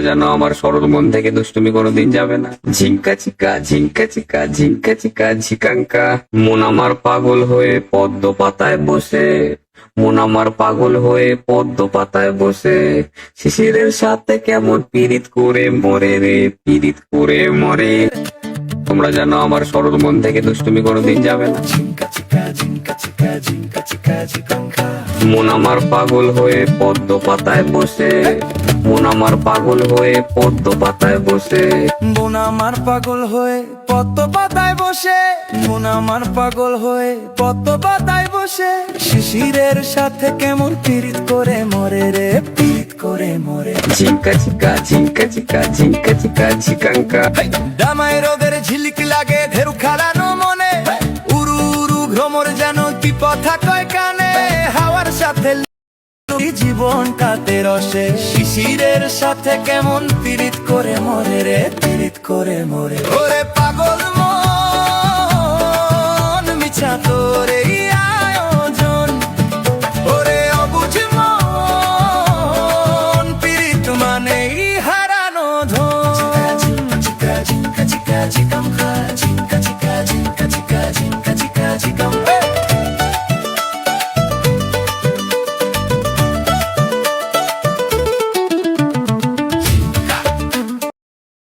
যেন আমার সরল মন থেকে দুষ্টুমি কোনোদিন যাবে না। ঝিঙ্কা চিকা ঝিঙ্কা চিকা ঝিঙ্কা চিকা ঝিকাঙ্কা। মন আমার পাগল হয়ে পদ্ম পাতায় বসে, মন আমার পাগল হয়ে পদ্ম পাতায় বসে, শিশিরের সাথে কেমন পীড়িত করে মরে রে, পীড়িত করে মরে। তোমরা যেন আমার সরল মন থেকে দুষ্টুমি কোনোদিন যাবে না। মন আমার পাগল হয়ে পদ্ম পাতায় বসে, মন আমার পাগল হয়ে পদ্ম পাতায় বসে। মন আমার পাগল হয়ে পদ্ম পাতায় বসে, মন আমার পাগল হয়ে পদ্ম পাতায় বসে, শিশিরের সাথে কেমন পীড়িত করে মরে রে, পীড়িত করে মরে। ঝিঙ্কা চিকা ঝিঙ্কা চিকা ঝিঙ্কা চিকা ঝিকাঙ্কা। দামায় রোদের ঝিলিক লাগে ঢেউ খেলানো মনে, উরু উরু ভ্রমর যেন বিপথা কয় কানে, হাওয়ার সাথে জীবনটাতে রসে, শিশিরের সাথে কেমন পীড়িত করে মরে রে, পীড়িত করে মরে। ওরে পাগল মন মিছা তো